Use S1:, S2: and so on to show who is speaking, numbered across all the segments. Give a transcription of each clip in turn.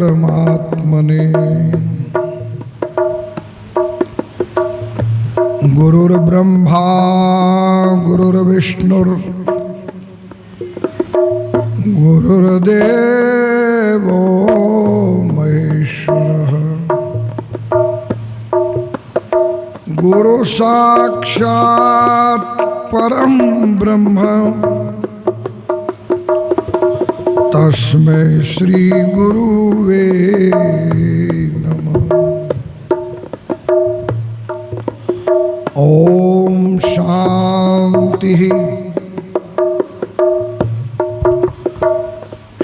S1: परमात्मने। गुरुर्ब्रह्मा गुरुर्विष्णुर् गुरुर्देवो महेश्वरः। गुरु साक्षात् परम ब्रह्म तस्मै श्री गुरुवे नमः। ओम शांति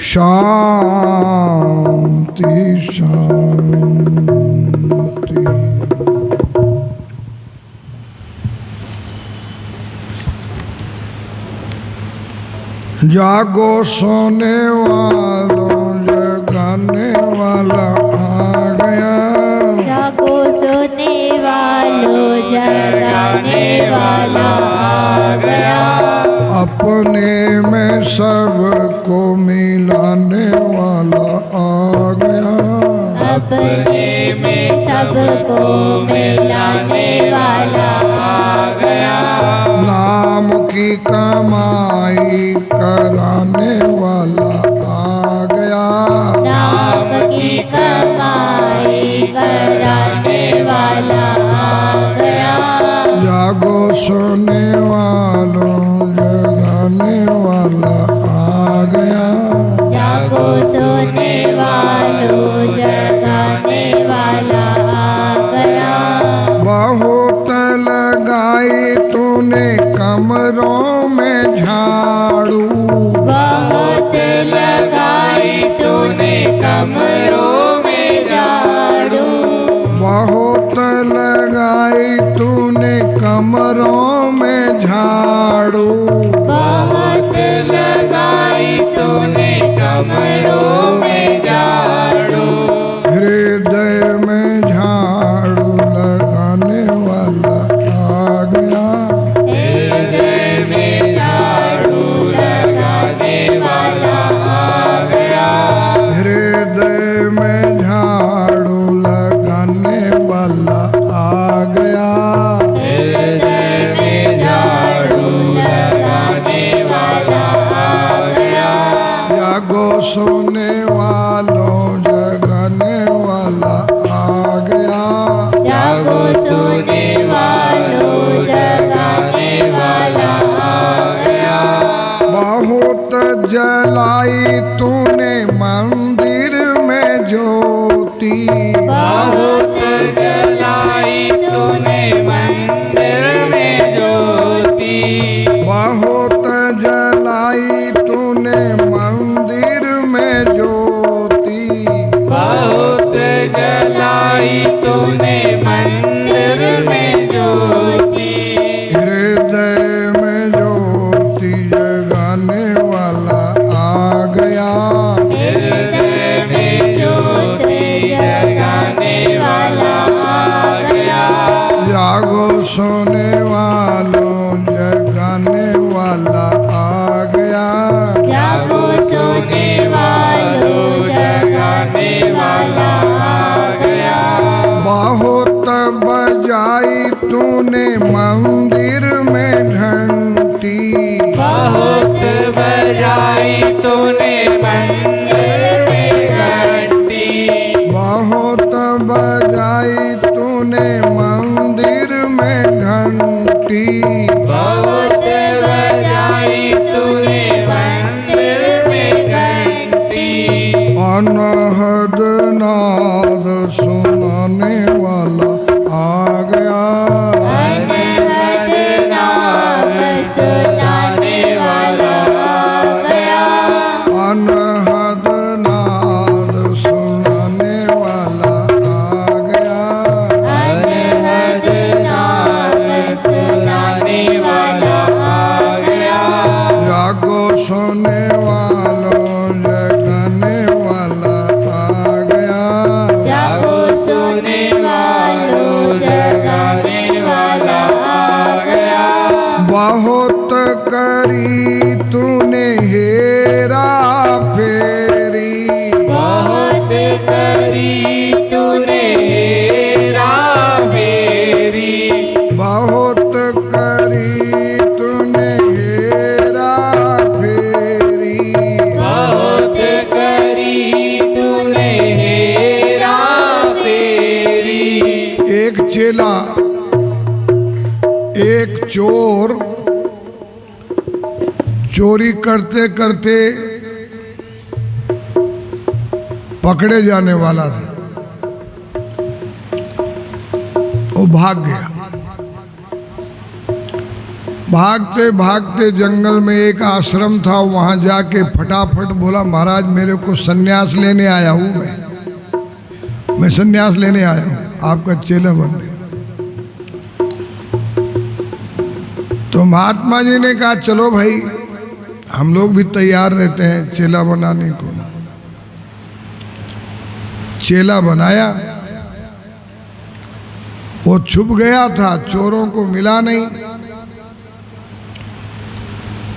S1: शांति शांति। जागो सोने वालों जगाने वाला आ गया।
S2: जागो सोने वालों जगाने वाला आ गया।
S1: अपने में सबको मिलाने वाला आ गया।
S2: अपने में सबको मिलाने वाला आ गया।
S1: नाम की कमाई कराने वाला आ गया।
S2: नाम की कमाई कराने वाला आ गया।
S1: जागो सोने वालों जगाने वाला आ गया।
S2: जागो सोने वालों जगाने वाला आ गया।
S1: बहुत लगाई तूने कमरों में झाड़ू।
S2: बहुत लगाई तूने कमरों में झाड़ू।
S1: बहुत लगाई तूने कमरों में झाड़ू।
S2: बहुत लगाई तूने कमरों में झाड़ू।
S1: हृदय में झाड़ू लगाने वाला आ गया।
S2: हृदय में झाड़ू लगाने वाला आ गया।
S1: हृदय में झाड़ू लगाने वाला आ गया।
S2: हृदय में झाड़ू लगाने वाला आ गया।
S1: जागो सोने वालों जगाने वाला आ गया।
S2: जागो सोने वालों जगाने वाला आ गया।
S1: बहुत जलाई तूने मंदिर में ज्योति।
S2: बहुत जलाई तूने मंदिर में ज्योति।
S1: बहुत जलाई तूने मंदिर में ज्योति।
S2: बहुत जलाई तूने मंदिर में ज्योति।
S1: हृदय में ज्योति जगाने वाला आ गया।
S2: हृदय में ज्योति जगाने वाला आ गया।
S1: जागो सोने वालों जगाने वाला आ गया।
S2: जागो सोने वालों जगाने वाला आ गया।
S1: बहुत बजाई तूने मंदिर में घंटी।
S2: बहुत बजाई तूने मंदिर में घंटी।
S1: बहुत बजाई तूने मंदिर में घंटी।
S2: बहुत बजाई तूने मंदिर में घंटी।
S1: अनहद नाद सुनाने वाला आ गया।
S2: अनहद नाम सुनाने वाला आ गया।
S1: अनहद नाद सुनाने वाला आ गया।
S2: अनहद नाम सुनाने वाला आ गया।
S1: जागो सोने वालों जगाने वाला आ गया।
S2: जागो सोने वालों जगाने वाला आ गया।
S1: बहुत करी तूने हेरा फेरी।
S2: बहुत
S1: चोरी करते करते पकड़े जाने वाला था, वो भाग गया। भागते भागते जंगल में एक आश्रम था, वहां जाके फटाफट बोला, महाराज मेरे को सन्यास लेने आया हूं, मैं सन्यास लेने आया हूं, आपका चेला बनने। तो महात्मा जी ने कहा चलो भाई, हम लोग भी तैयार रहते हैं चेला बनाने को। चेला बनाया, वो छुप गया था, चोरों को मिला नहीं,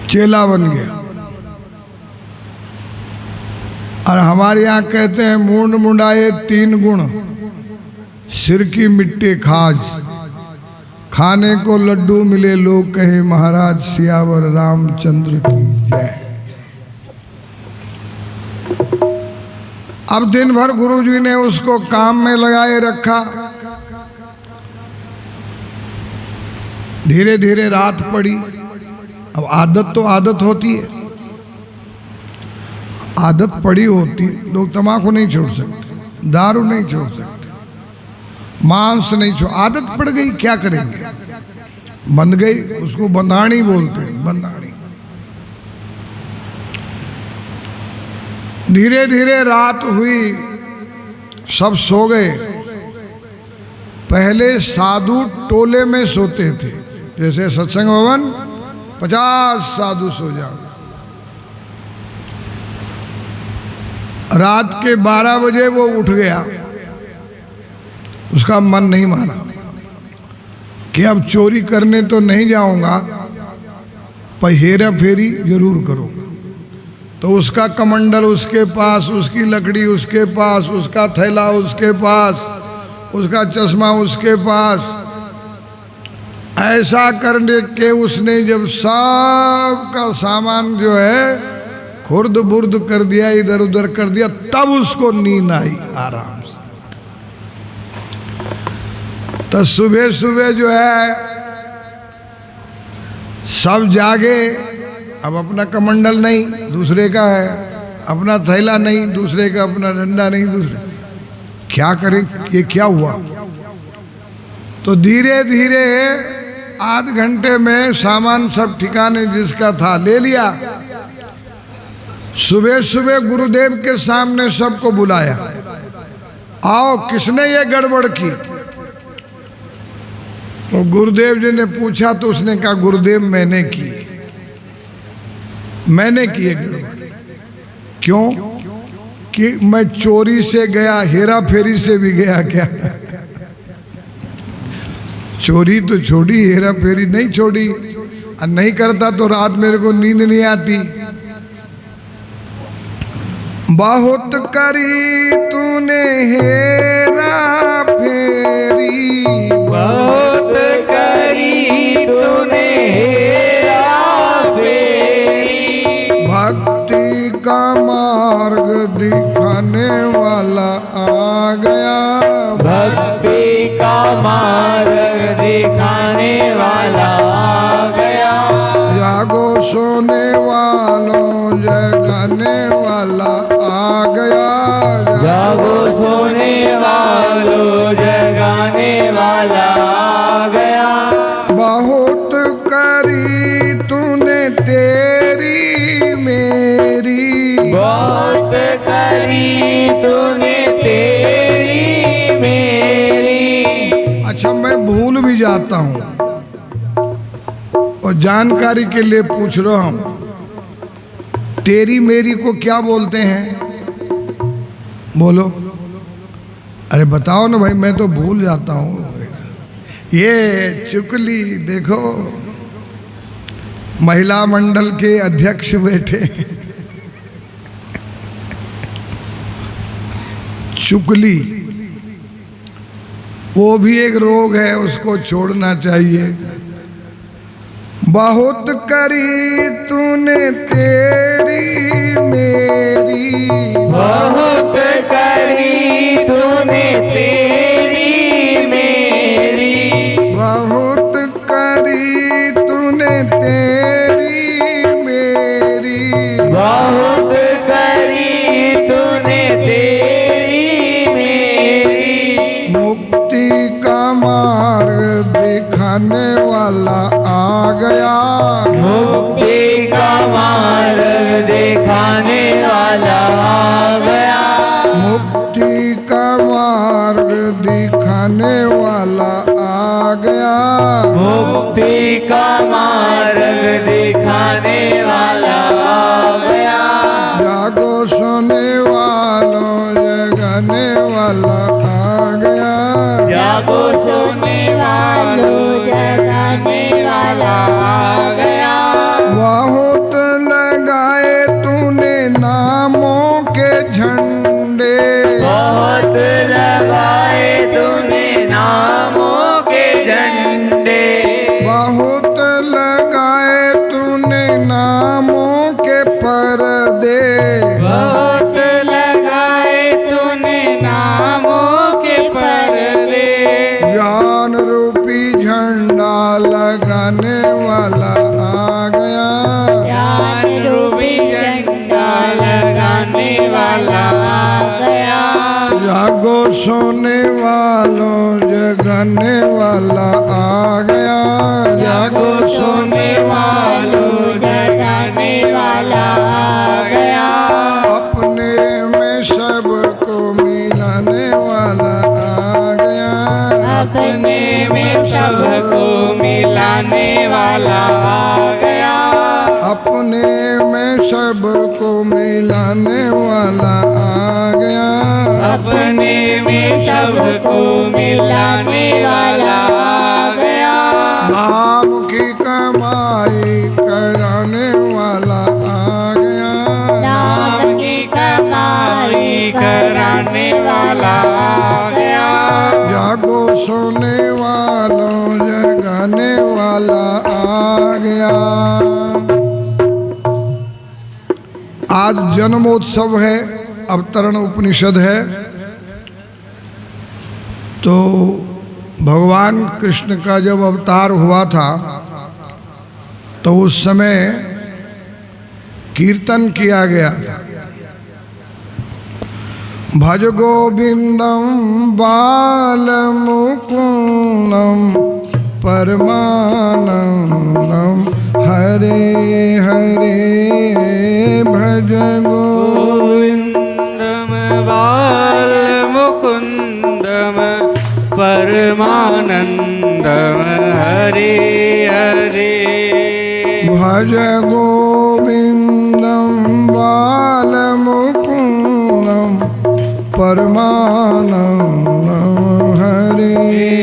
S1: चेला बन गया। और हमारे यहाँ कहते हैं मूंड मुंडाए तीन गुण, सिर की मिट्टी खाज, खाने को लड्डू मिले लोग कहे महाराज सियावर रामचंद्र की जय। अब दिन भर गुरुजी ने उसको काम में लगाए रखा। धीरे धीरे रात पड़ी। अब आदत तो आदत होती है, आदत पड़ी होती, लोग तम्बाकू नहीं छोड़ सकते, दारू नहीं छोड़ सकते, मांस नहीं छोड़, आदत पड़ गई, क्या करेंगे, बंध गई। उसको बंधाणी बोलते हैं, बंधाणी। धीरे धीरे रात हुई, सब सो गए। पहले साधु टोले में सोते थे, जैसे सत्संग भवन 50 साधु सो जाओ। रात के 12 बजे वो उठ गया, उसका मन नहीं माना कि अब चोरी करने तो नहीं जाऊंगा, पर हेरा फेरी जरूर करूंगा। तो उसका कमंडल उसके पास, उसकी लकड़ी उसके पास, उसका थैला उसके पास, उसका चश्मा उसके पास। ऐसा करने के उसने जब सब का सामान जो है खुर्द बुर्द कर दिया, इधर उधर कर दिया, तब उसको नींद आई आराम से। तो सुबह सुबह जो है सब जागे। अब अपना कमंडल नहीं, दूसरे का है, अपना थैला नहीं, दूसरे का, अपना डंडा नहीं, दूसरे। क्या करें, ये क्या हुआ? तो धीरे धीरे आध घंटे में सामान सब ठिकाने जिसका था ले लिया। सुबह सुबह गुरुदेव के सामने सबको बुलाया, आओ किसने ये गड़बड़ की? तो गुरुदेव जी ने पूछा, तो उसने कहा गुरुदेव मैंने की, मैंने की ये गड़बड़। क्यों? कि मैं चोरी से गया, हेरा फेरी से भी गया क्या? चोरी तो छोड़ी, हेरा फेरी नहीं छोड़ी। और नहीं करता तो रात मेरे को नींद नहीं आती। बहुत करी तूने हेरा फेरी,
S2: बहुत करी तूने हेरा फेरी,
S1: भक्ति का मार्ग दिखाने वाला आ गया,
S2: भक्ति का मार्ग दिखाने वाला आ गया।
S1: जागो सोने वालों जगाने वाला आ गया,
S2: जागो सोने वालों जगाने वाला आ गया।
S1: बहुत करी तूने तेरी मेरी,
S2: बहुत करी तूने तेरी मेरी।
S1: अच्छा मैं भूल भी जाता हूँ और जानकारी के लिए पूछ रहा हूँ, तेरी मेरी को क्या बोलते हैं? बोलो, अरे बताओ ना भाई, मैं तो भूल जाता हूँ। ये चुगली देखो, महिला मंडल के अध्यक्ष बैठे। चुगली वो भी एक रोग है, उसको छोड़ना चाहिए। बहुत करी तूने तेरी मेरी,
S2: बहुत करी तूने तेरी मेरी,
S1: बहुत करी तूने तेरी मेरी, सोने वालों जगाने वाला आ गया।
S2: जागो सोने वालों जगाने वाला आ गया।
S1: अपने में सबको मिलाने वाला आ गया।
S2: अपने में सबको मिलाने वाला आ गया।
S1: अपने में सबको मिलाने वाला आ गया।
S2: अपने में सबको मिलाने वाला आ गया।
S1: नाम की कमाई कराने वाला आ गया।
S2: नाम की कमाई कराने वाला आ गया।
S1: जागो सोने वालों जगाने वाला आ गया। आज जन्मोत्सव है, अवतरण उपनिषद है। तो भगवान कृष्ण का जब अवतार हुआ था तो उस समय कीर्तन किया गया था। भज गोविंदम बाल मुकुंदम परमानंदम हरे हरे भज
S2: गोविंदम बाल मुकुंदम परमानंदम हरे हरे।
S1: भज गोविंदम बाल मुकुंदम परमानंदम हरे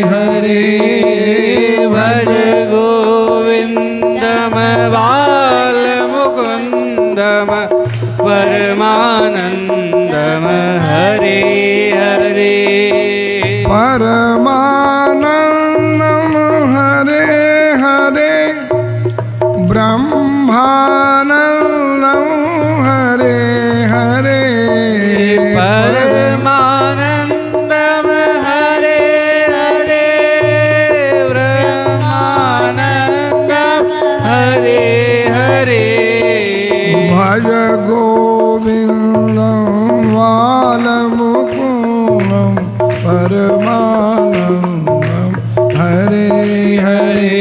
S1: हरे।
S2: भज गोविंदम बाल मुकुंदम परमानंदम हरे हरे।
S1: परमानंदम हरे हरे ब्रह्मानंदम हरे हरे।
S2: परमानंदम हरे हरे ब्रह्मानंदम हरे हरे।
S1: भज गोविंदम बालमुकुंदम परमानंदम हरे हरे।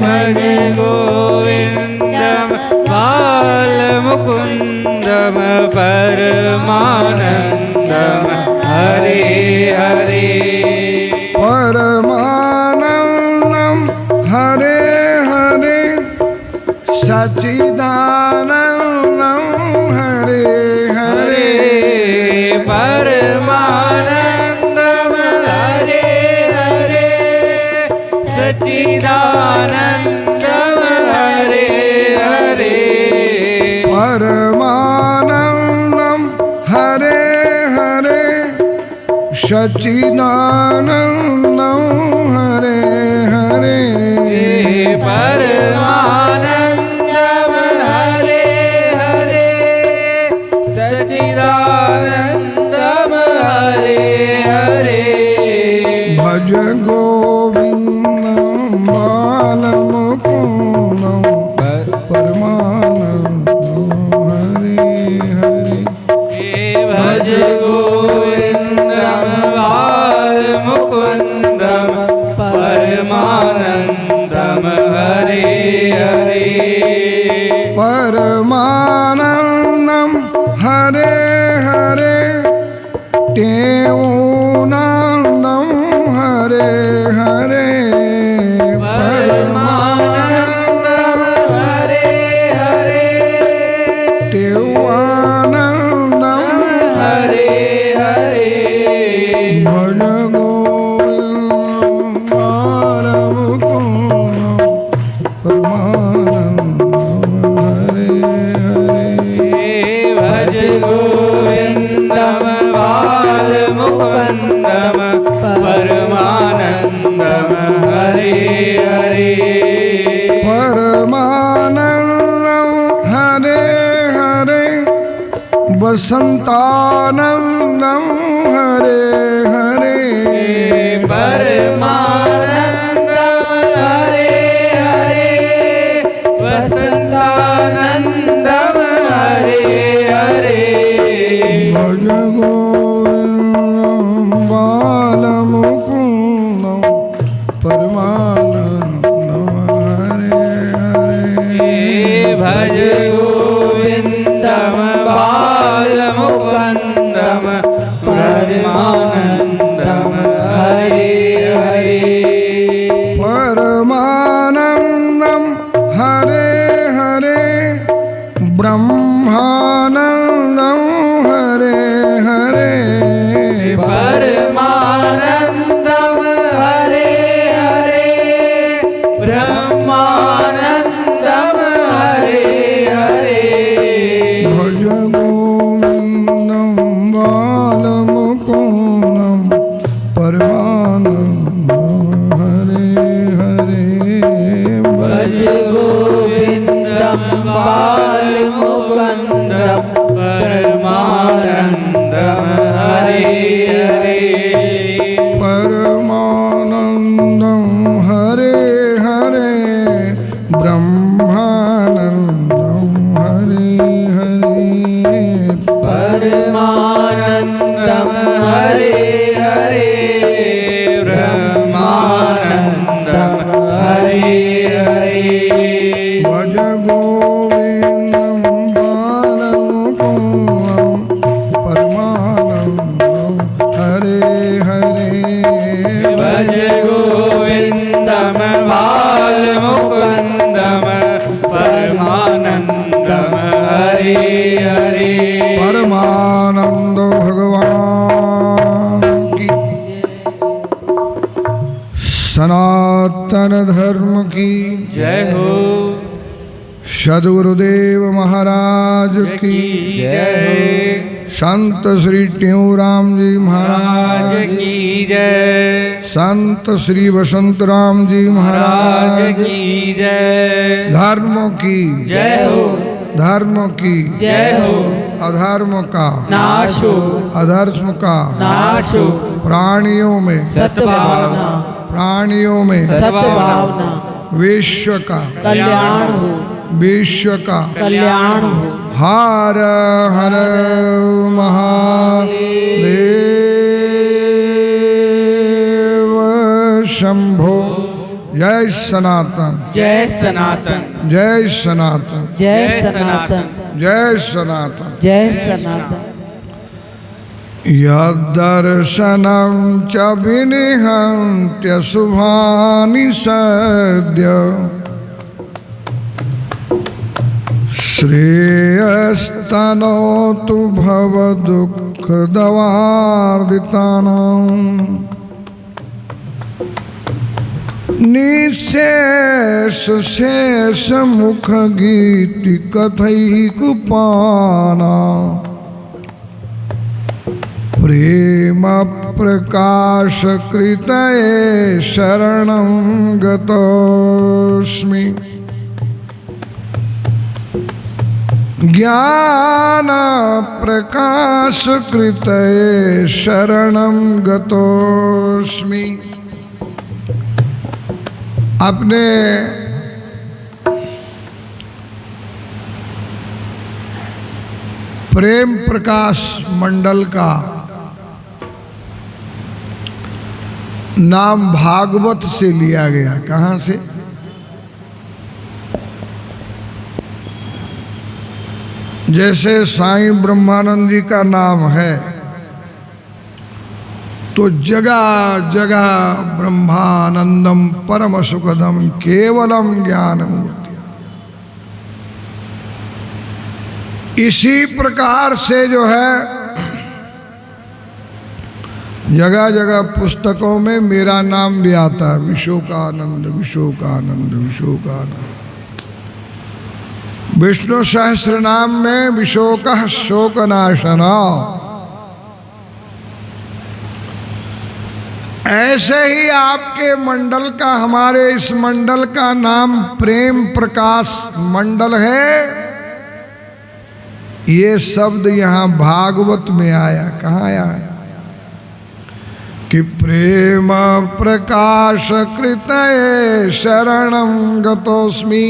S2: भज गोविंदम बाल मुकुंदम परमानंदम हरे हरे।
S1: परमानंदम हरे हरे सच्चिदानंदम हरे हरे।
S2: परमानंदम हरे हरे सच्चिदानंदम हरे हरे।
S1: परमानंदम हरे हरे सच्चिदानंदम हरे हरे।
S2: परमानंदम हरे हरे सच्चिदानंदम हरे हरे।
S1: भज गोविंदम बालमुकुंदम परमानंदम हरे हरे।
S2: भज गोविंदम बाल मुकुंदम परमानंदम हरे हरे।
S1: परमानंदम हरे हरे टेऊनंदम हरे हरे।
S2: परमानंदम हरे हरे
S1: टेऊनंदम
S2: हरे हरे।
S1: भज गोविंदम बालमुकुंदम परमानंदम हरे हरे।
S2: भज गोविंदम बाल मुकुंदम परमानंदम हरे हरे।
S1: परमानंदम हरे हरे वसंतानंदम हरे हरे।
S2: परमानंदम हरे हरे वसंतानंदम हरे हरे।
S1: भज गोविंदम
S2: भज गोविन्दं बालमुकुन्दं परमानन्दं हरे हरे
S1: परमानन्दं हरे हरे ब्रह्मानन्दं हरे हरे
S2: परमानन्दं हरे हरे ब्रह्मानन्दं हरे हरे
S1: भज गोविन्दं बालमुकुन्दं परमानन्दं हरे हरे
S2: भज गोविन्दं बालमुकुन्दं परमानन्दं हरे हरे
S1: परमानन्दं हरे हरे ब्रह्मानन्दं हरे हरे
S2: परमानन्दं हरे हरे ब्रह्मानन्दं हरे हरे
S1: भज गोविन्दं बालमुकुन्दं परमानन्दं हरे हरे
S2: भज गोविन्दं बालमुकुन्दं परमानन्दं हरे हरे
S1: परमानंद भगवान की सनातन धर्म की
S2: जय हो
S1: सद्गुरुदेव महाराज की
S2: जय
S1: संत श्री टेऊराम जी महाराज
S2: राज की जय
S1: संत श्री वसंत राम जी महाराज
S2: राज की जय
S1: धर्म की
S2: जय हो
S1: धर्म की
S2: जय हो
S1: अधर्म का
S2: नाश हो
S1: अधर्म का
S2: नाश हो
S1: प्राणियों में
S2: सद्भावना
S1: प्राणियों में
S2: सद्भावना
S1: विश्व का
S2: कल्याण हो
S1: विश्व का
S2: कल्याण हो
S1: हर हर महादेव शंभो जय सनातन
S2: जय सनातन
S1: जय सनातन
S2: जय सनातन
S1: जय सनातन
S2: जय सनातन
S1: यदर्शनं च विनिहन्त्यशुभानि सद्य श्रेयस्तनोतु भवदुःखदवार्दितानां निःशेष शेष मुखगीति कथैकुपाना प्रेम प्रकाश कृतये शरणं गतोऽस्मि ज्ञान प्रकाश कृतये शरणं गतोऽस्मि। अपने प्रेम प्रकाश मंडल का नाम भागवत से लिया गया। कहाँ से? जैसे साईं ब्रह्मानंद जी का नाम है तो जगह जगह ब्रह्मानंदम परम सुखदम केवलम ज्ञान मूर्ति। इसी प्रकार से जो है जगह जगह पुस्तकों में मेरा नाम भी आता है, विशोकानंद विशोकानंद विशोकानंद। विष्णु सहस्र नाम में विशोकः शोकनाशना। ऐसे ही आपके मंडल का, हमारे इस मंडल का नाम प्रेम प्रकाश मंडल है। ये शब्द यहाँ भागवत में आया। कहाँ आया है? कि प्रेम प्रकाश कृतये शरणं गतोऽस्मि।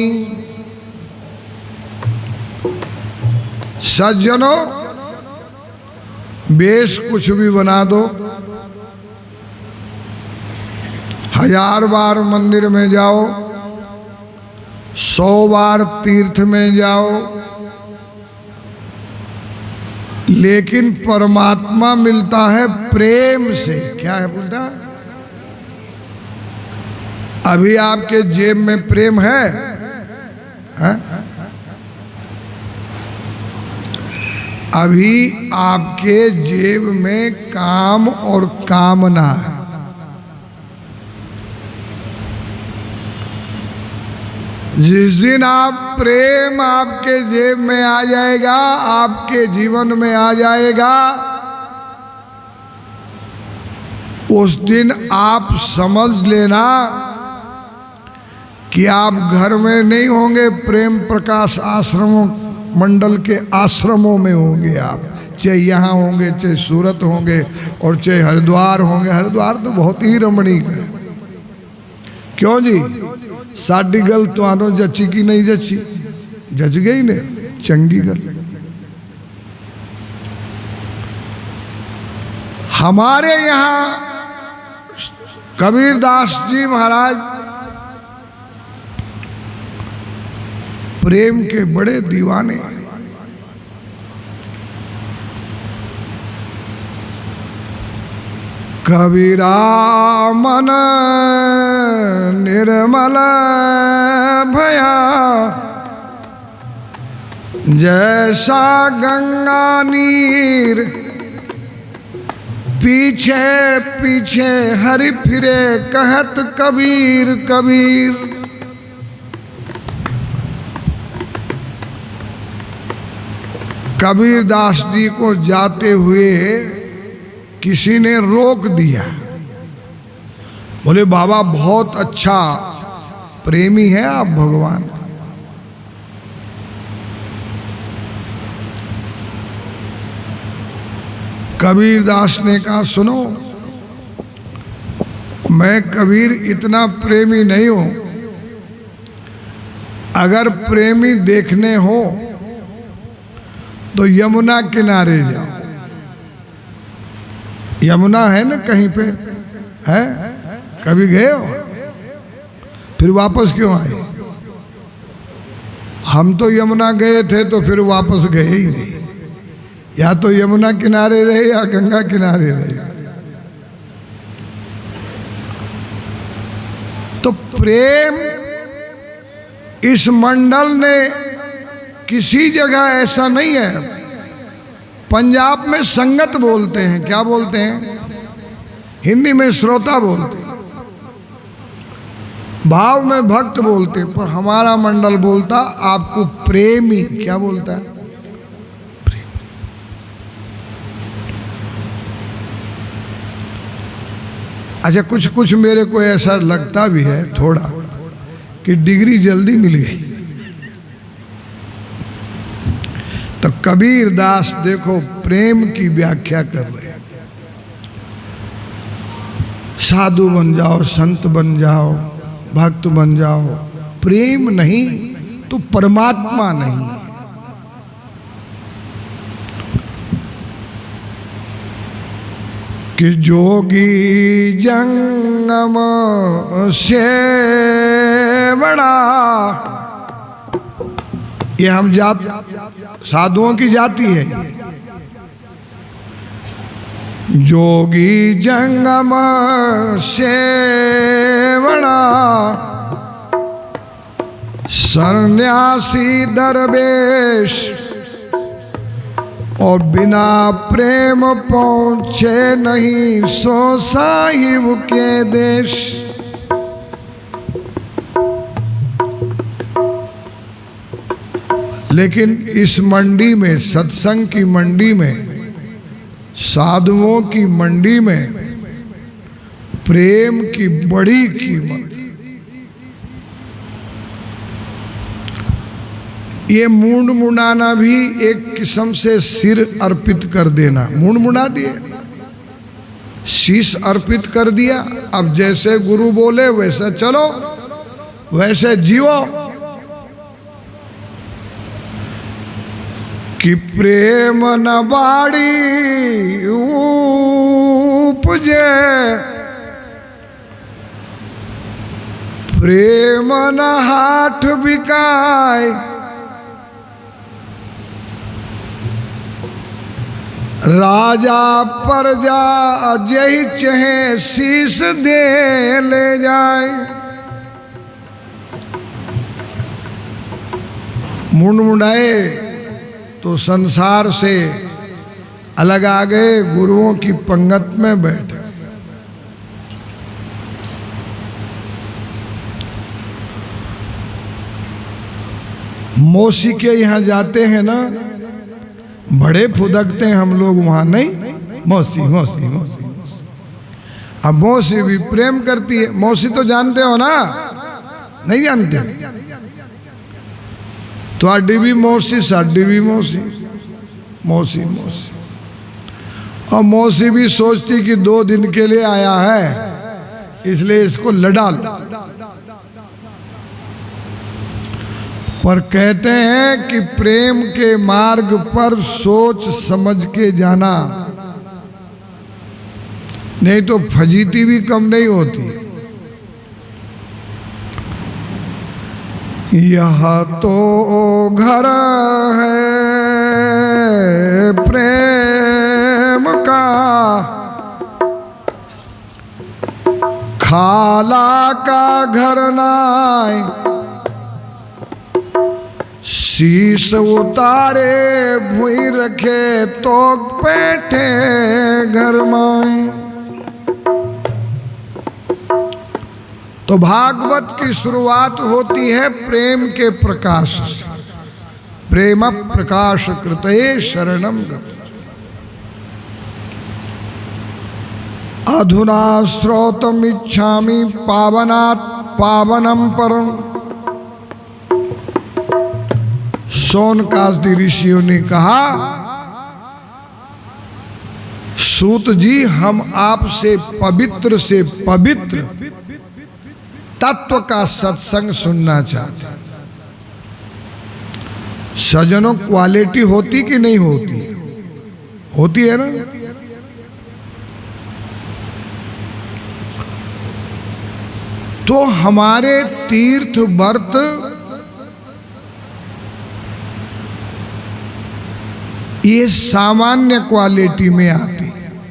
S1: सज्जनों, वेश कुछ भी बना दो, 1000 बार मंदिर में जाओ, 100 बार तीर्थ में जाओ, लेकिन परमात्मा मिलता है प्रेम से। क्या है बोलता? अभी आपके जेब में प्रेम है? अभी आपके जेब में काम और कामना है। जिस दिन आप प्रेम आपके जेब में आ जाएगा, आपके जीवन में आ जाएगा, उस दिन आप समझ लेना कि आप घर में नहीं होंगे, प्रेम प्रकाश आश्रमों मंडल के आश्रमों में होंगे आप। चाहे यहाँ होंगे, चाहे सूरत होंगे, और चाहे हरिद्वार होंगे। हरिद्वार तो बहुत ही रमणीक है। क्यों जी? साडी गल तो जची की नहीं जची? जच गई ने, चंगी गल। हमारे यहाँ कबीरदास जी महाराज प्रेम के बड़े दीवाने। कबीरा मन निर्मल भया, जैसा गंगा नीर पीछे पीछे हरि फिरे, कहत कबीर कबीर। कबीरदास जी को जाते हुए किसी ने रोक दिया। बोले बाबा बहुत अच्छा प्रेमी है आप भगवान। कबीरदास ने कहा सुनो, मैं कबीर इतना प्रेमी नहीं हूं। अगर प्रेमी देखने हो तो यमुना किनारे जाओ। यमुना है ना कहीं पे? है? कभी गए हो? फिर वापस क्यों आए? हम तो यमुना गए थे तो फिर वापस गए ही नहीं। या तो यमुना किनारे रहे या गंगा किनारे रहे। तो प्रेम इस मंडल ने किसी जगह ऐसा नहीं है। पंजाब में संगत बोलते हैं। क्या बोलते हैं? हिंदी में श्रोता बोलते हैं, भाव में भक्त बोलते हैं, पर हमारा मंडल बोलता आपको प्रेमी। क्या बोलता है? प्रेमी। अच्छा, कुछ कुछ मेरे को ऐसा लगता भी है थोड़ा कि डिग्री जल्दी मिल गई। तो कबीरदास देखो प्रेम की व्याख्या कर रहे हैं। साधु बन जाओ, संत बन जाओ, भक्त बन जाओ, प्रेम नहीं तो परमात्मा नहीं। कि जोगी जंगम से बड़ा, ये हम जात साधुओं की जाति है। जोगी जंगम से बड़ा, सन्यासी दरवेश, और बिना प्रेम पहुँचे नहीं सो साहिब के देश। लेकिन इस मंडी में, सत्संग की मंडी में, साधुओं की मंडी में प्रेम की बड़ी कीमत। ये मूंड मुंडाना भी एक किस्म से सिर अर्पित कर देना। मूंड मुंडा दिए, शीश अर्पित कर दिया। अब जैसे गुरु बोले वैसे चलो, वैसे जियो। कि प्रेम न बाड़ी उपजे, प्रेम न हाथ बिकाय, राजा प्रजा जही चहे शीश दे ले जाए। मुंड मुंडाए तो संसार से अलग आ गए, गुरुओं की पंगत में बैठे। मौसी के यहाँ जाते हैं ना, बड़े फुदकते हैं हम लोग वहां, नहीं मौसी मौसी मौसी मौसी। अब मौसी भी प्रेम करती है। मौसी तो जानते हो ना, नहीं जानते? ਤੁਹਾਡੀ भी मौसी, साडी भी मौसी, मौसी मौसी। और मौसी भी सोचती कि 2 दिन के लिए आया है, इसलिए इसको लड़ा लो। पर कहते हैं कि प्रेम के मार्ग पर सोच समझ के जाना, नहीं तो फजीती भी कम नहीं होती। यह तो घर है प्रेम का, खाला का घर नाय, शीश उतारे भूई रखे तो बैठे घर में। तो भागवत की शुरुआत होती है प्रेम के प्रकाश से। प्रेम प्रकाश कृते शरणम गत, अधुना श्रोतम इच्छामि पावनात् पावनम परम। सोनकास्ती ऋषियों ने कहा, सूत जी हम आपसे पवित्र से पवित्र तत्व का सत्संग सुनना चाहते हैं। सजनों, क्वालिटी होती कि नहीं होती? होती है ना। तो हमारे तीर्थ व्रत ये सामान्य क्वालिटी में आती,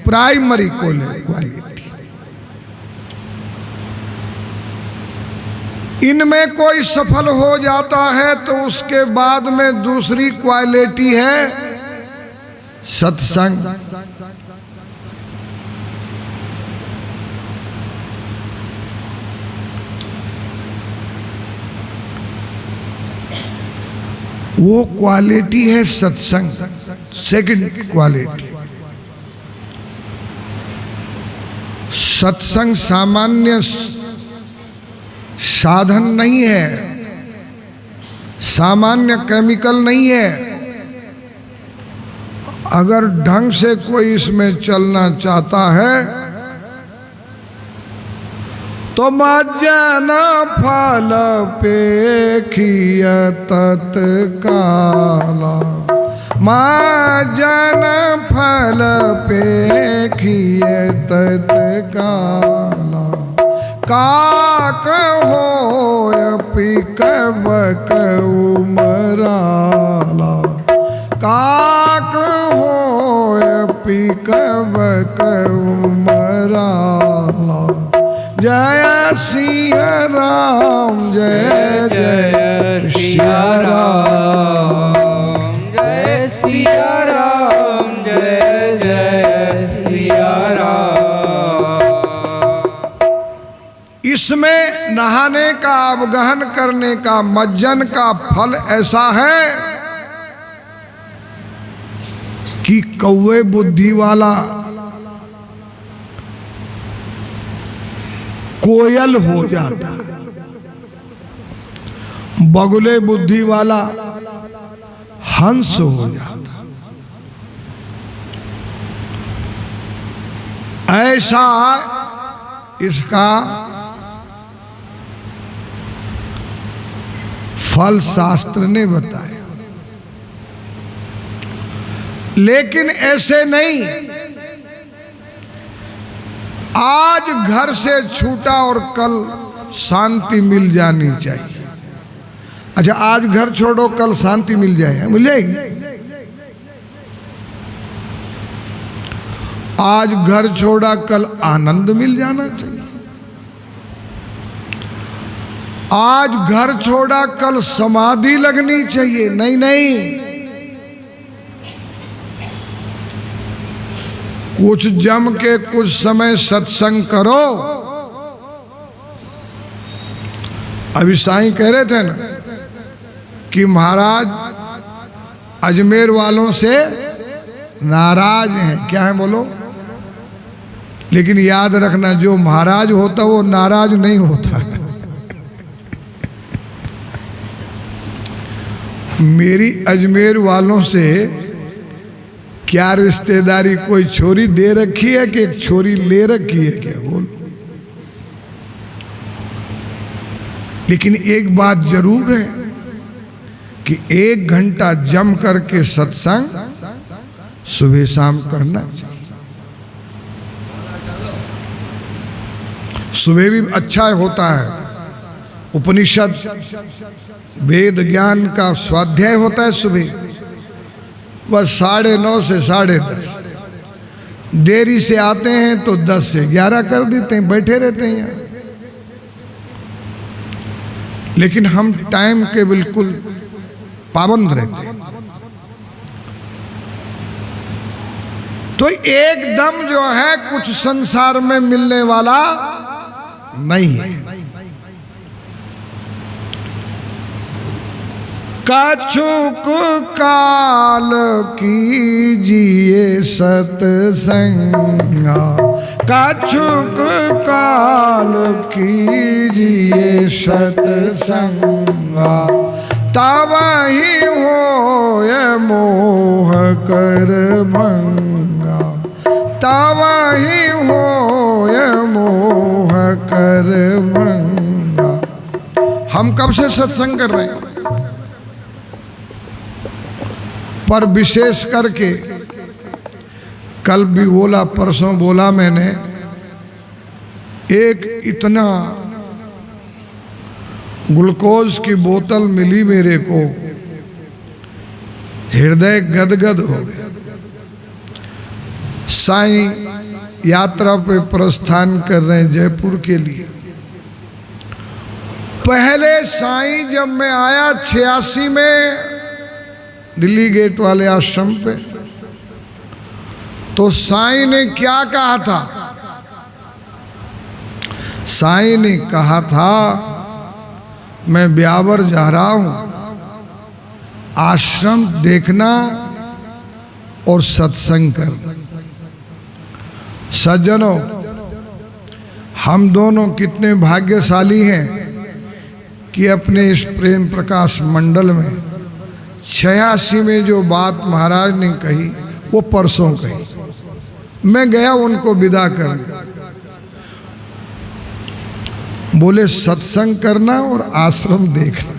S1: प्राइमरी क्वालिटी। इनमें कोई सफल हो जाता है तो उसके बाद में दूसरी क्वालिटी है सत्संग। वो क्वालिटी है सत्संग, सेकंड क्वालिटी। सत्संग सामान्य साधन नहीं है, सामान्य केमिकल नहीं है। अगर ढंग से कोई इसमें चलना चाहता है तो मज्जन फल पेखिय तत्काला, मज्जन फल पेखिय तत्काला। काक होय पिकबक उमराला, काक होय पिकबक उमराला। जय सिया राम, जय जय सिया राम,
S3: जय सिया राम, जय जय सिया राम।
S1: इसमें नहाने का, अवगहन करने का, मज्जन का फल ऐसा है कि कौवे बुद्धि वाला कोयल हो जाता, बगुले बुद्धि वाला हंस हो जाता। ऐसा इसका फल शास्त्र ने बताया। लेकिन ऐसे नहीं, आज घर से छूटा और कल शांति मिल जानी चाहिए। अच्छा, आज घर छोड़ो, कल शांति मिल जाए, मिल जाएगी? आज घर छोड़ा, कल आनंद मिल जाना चाहिए। आज घर छोड़ा, कल समाधि लगनी चाहिए। नहीं नहीं, कुछ जम के कुछ समय सत्संग करो। अभी साईं कह रहे थे ना कि महाराज अजमेर वालों से नाराज हैं। क्या है बोलो? लेकिन याद रखना, जो महाराज होता वो नाराज नहीं होता। मेरी अजमेर वालों से क्या रिश्तेदारी? कोई छोरी दे रखी है कि एक छोरी ले रखी है? क्या बोलो? लेकिन एक बात जरूर है कि 1 घंटा जम करके सत्संग सुबह शाम करना चाहिए। सुबह भी अच्छा होता है, उपनिषद वेद ज्ञान का स्वाध्याय होता है सुबह, बस 9:30 से 10:30। देरी से आते हैं तो 10 से 11 कर देते हैं, बैठे रहते हैं यहाँ। लेकिन हम टाइम के बिल्कुल पाबंद रहते हैं। तो एकदम जो है कुछ संसार में मिलने वाला नहीं है। कछुक काल कीजिए सत्संगा, कछुक काल कीजिए सत्संगा, तब ही होय मोह कर भंगा, तब ही होय मोह कर भंगा। हम कब से सत्संग कर रहे हैं, पर विशेष करके कल भी बोला, परसों बोला मैंने, एक इतना ग्लूकोज की बोतल मिली मेरे को, हृदय गदगद हो गया। साईं यात्रा पे प्रस्थान कर रहे हैं जयपुर के लिए। पहले साईं जब मैं आया 86 में दिल्ली गेट वाले आश्रम पे, तो साईं ने क्या कहा था? साईं ने कहा था, मैं ब्यावर जा रहा हूं, आश्रम देखना और सत्संग करना। सज्जनों, हम दोनों कितने भाग्यशाली हैं कि अपने इस प्रेम प्रकाश मंडल में 86 में जो बात महाराज ने कही वो परसों कही। मैं गया उनको विदा करने, बोले सत्संग करना और आश्रम देखना।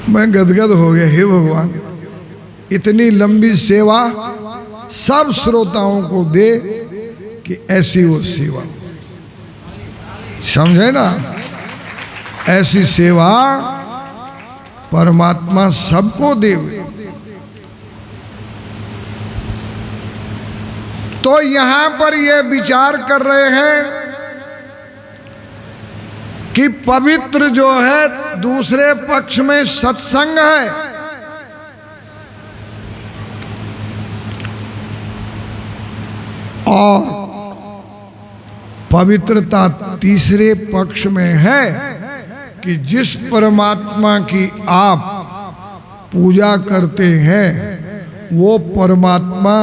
S1: मैं गदगद हो गया, हे भगवान, इतनी लंबी सेवा सब श्रोताओं को दे कि ऐसी वो सेवा, समझे ना, ऐसी सेवा परमात्मा सबको दे। तो यहां पर ये विचार कर रहे हैं कि पवित्र जो है दूसरे पक्ष में सत्संग है, और पवित्रता तीसरे पक्ष में है कि जिस परमात्मा की आप पूजा करते हैं वो परमात्मा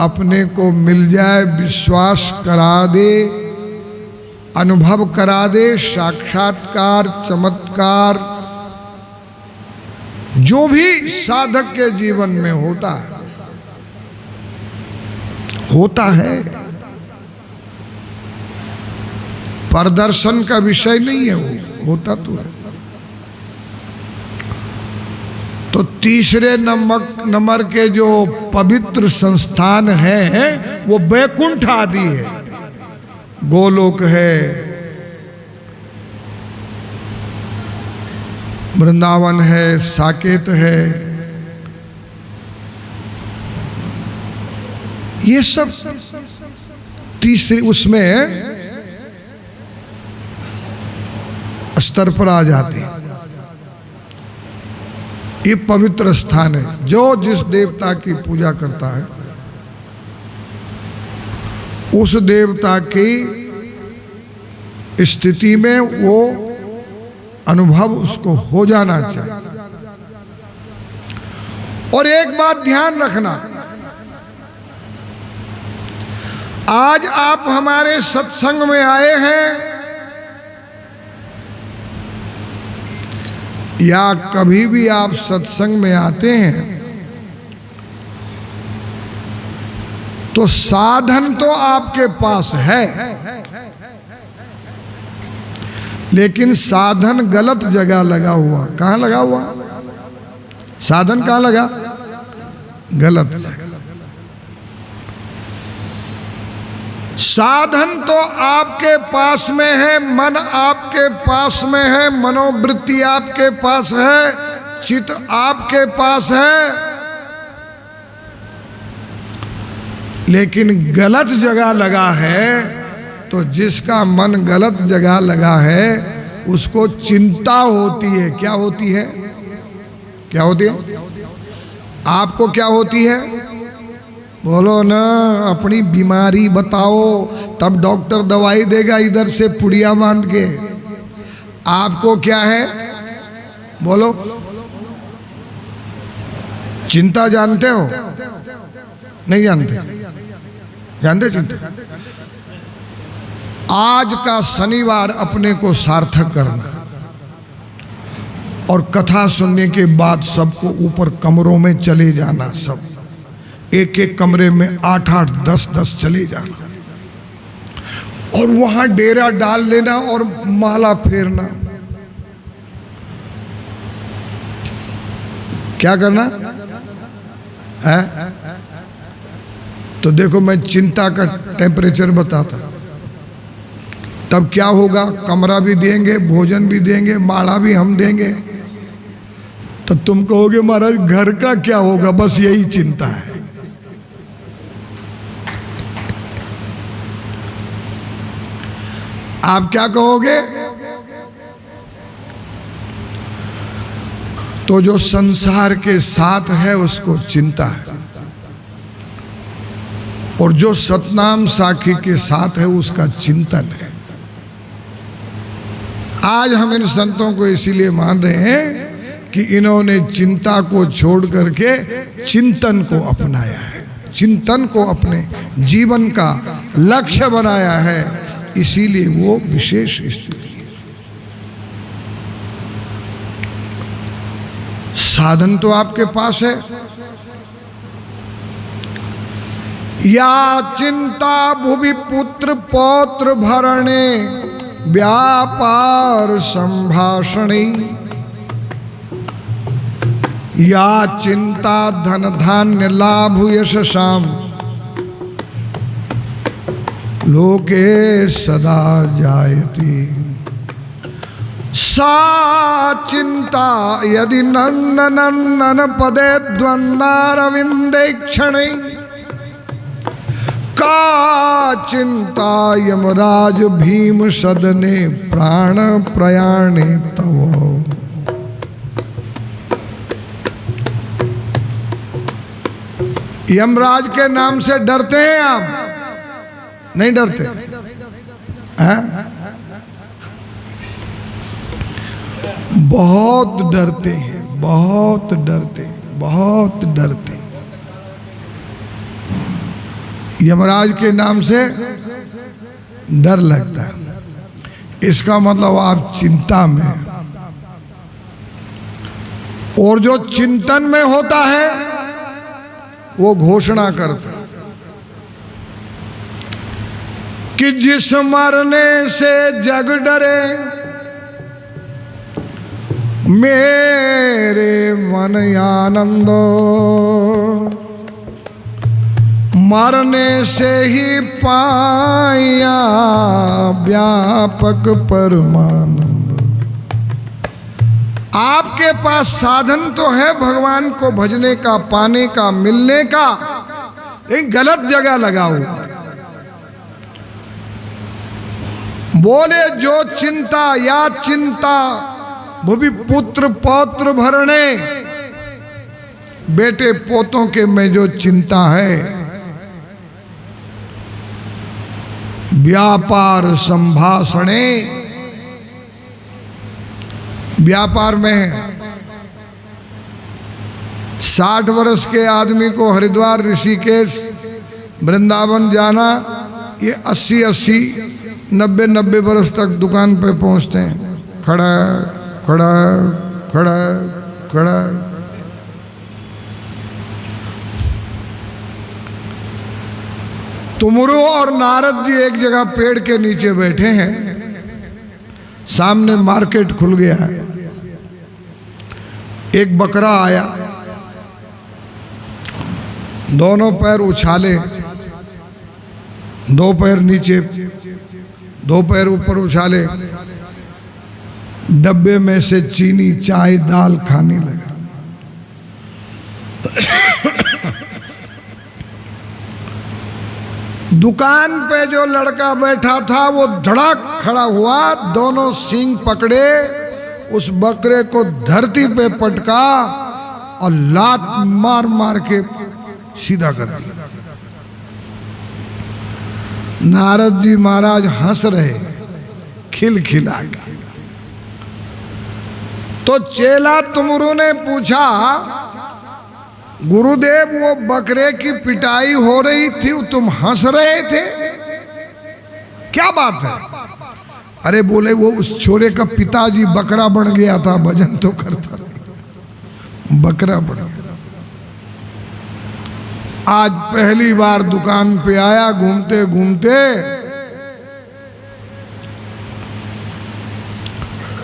S1: अपने को मिल जाए, विश्वास करा दे, अनुभव करा दे, साक्षात्कार, चमत्कार जो भी साधक के जीवन में होता है, प्रदर्शन का विषय नहीं है, वो होता तो है। तो तीसरे नंबर के जो पवित्र संस्थान हैं वो वैकुंठ आदि है, गोलोक है, वृंदावन है, साकेत है, ये सब तीसरे उसमें स्तर पर आ जाते हैं। ये पवित्र स्थान है। जो जिस देवता की पूजा करता है उस देवता की स्थिति में वो अनुभव उसको हो जाना चाहिए। और एक बात ध्यान रखना, आज आप हमारे सत्संग में आए हैं या कभी भी आप सत्संग में आते हैं तो साधन तो आपके पास है, लेकिन साधन गलत जगह लगा हुआ। कहां लगा हुआ? साधन कहां लगा? गलत जगह। साधन तो आपके पास में है, मन आपके पास में है, मनोवृत्ति आपके पास है, चित्त आपके पास है, लेकिन गलत जगह लगा है। तो जिसका मन गलत जगह लगा है उसको चिंता होती है। क्या होती है? क्या होती है? आपको क्या होती है? बोलो ना, अपनी बीमारी बताओ, तब डॉक्टर दवाई देगा इधर से पुड़िया बांध के। आपको क्या है? बोलो। चिंता जानते हो? नहीं जानते? जानते चिंता? आज का शनिवार अपने को सार्थक करना और कथा सुनने के बाद सबको ऊपर कमरों में चले जाना। सब एक एक कमरे में 8-8, 10-10 चले जाना और वहां डेरा डाल लेना और माला फेरना। क्या करना है? तो देखो, मैं चिंता का टेम्परेचर बताता। तब क्या होगा? कमरा भी देंगे, भोजन भी देंगे, माला भी हम देंगे। तो तुम कहोगे महाराज घर का क्या होगा? बस यही चिंता है। आप क्या कहोगे? तो जो संसार के साथ है उसको चिंता है, और जो सतनाम साखी के साथ है उसका चिंतन है। आज हम इन संतों को इसीलिए मान रहे हैं कि इन्होंने चिंता को छोड़ करके चिंतन को अपनाया है, चिंतन को अपने जीवन का लक्ष्य बनाया है, इसीलिए वो विशेष स्थिति है। साधन तो आपके पास है। या चिंता भुवि पुत्र पौत्र भरणे व्यापार संभाषणे, या चिंता धन धान्य लाभ यशसाम लोके सदा जायति, सा चिंता यदि नंदन नंदन पदे द्वंद्वारविंदे क्षणे, का चिंता यमराज भीम सदने प्राण प्रयाणे तव। यमराज के नाम से डरते हैं आप? नहीं डरते हैं? बहुत डरते हैं, बहुत डरते हैं, बहुत डरते हैं। यमराज के नाम से डर लगता है। इसका मतलब आप चिंता में, और जो चिंतन में होता है वो घोषणा करता है कि जिस मरने से जग डरे मेरे मन आनंदो, मरने से ही पाया व्यापक परमानंद। आपके पास साधन तो है भगवान को भजने का, पाने का, मिलने का, लेकिन गलत जगह लगा हुआ है। बोले जो चिंता या चिंता वो भी पुत्र पौत्र भरणे, बेटे पोतों के में जो चिंता है, व्यापार संभाषणे, व्यापार में है। 60 वर्ष के आदमी को हरिद्वार, ऋषिकेश, वृंदावन जाना, ये 80-80, 90-90 वर्ष तक दुकान पे पहुंचते हैं। खड़ा खड़ा खड़ा खड़ा। तुमरू और नारद जी एक जगह पेड़ के नीचे बैठे हैं, सामने मार्केट खुल गया है। एक बकरा आया, दोनों पैर उछाले, 2 पैर नीचे, 2 पैर ऊपर उछाले, डब्बे में से चीनी, चाय, दाल खाने लगा। दुकान पे जो लड़का बैठा था वो धड़क खड़ा हुआ, दोनों सींग पकड़े, उस बकरे को धरती पे पटका और लात मार मार के सीधा कर दिया। नारद जी महाराज हंस रहे खिलखिला के। तो चेला तुमरू ने पूछा, गुरुदेव वो बकरे की पिटाई हो रही थी, तुम हंस रहे थे, क्या बात है? अरे बोले वो उस छोरे का पिताजी बकरा बन गया था, भजन तो करता नहीं, बकरा बन गया। आज पहली बार दुकान पे आया, घूमते घूमते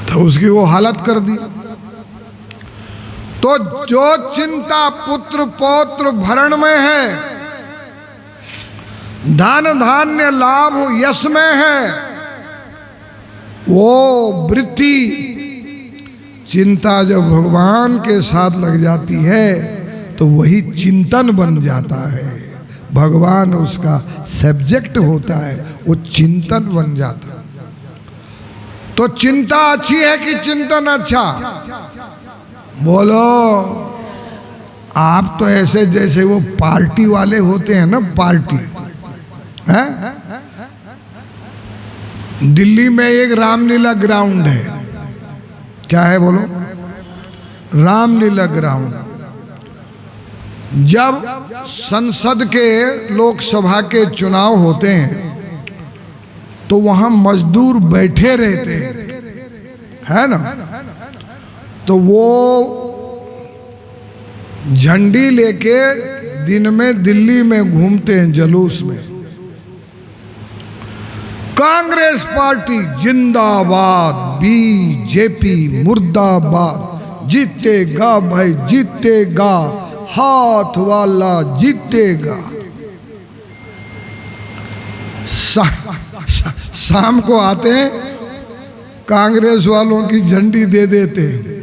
S1: तो उसकी वो हालत कर दी। तो जो चिंता पुत्र पौत्र भरण में है, धन धान्य लाभ यश में है, वो वृत्ति चिंता जब भगवान के साथ लग जाती है तो वही चिंतन बन जाता है। भगवान उसका सब्जेक्ट होता है, वो चिंतन बन जाता है। तो चिंता अच्छी है कि चिंतन अच्छा? बोलो। आप तो ऐसे जैसे वो पार्टी वाले होते हैं ना, पार्टी है। दिल्ली में एक रामलीला ग्राउंड है, क्या है बोलो? रामलीला ग्राउंड। जब संसद के, लोकसभा के चुनाव होते हैं तो वहां मजदूर बैठे रहते हैं ना, तो वो झंडी लेके दिन में दिल्ली में घूमते हैं जुलूस में। कांग्रेस पार्टी जिंदाबाद, बीजेपी मुर्दाबाद, जीतेगा भाई जीतेगा, हाथ वाला जीतेगा। शाम को आते हैं, कांग्रेस वालों की झंडी दे देते हैं।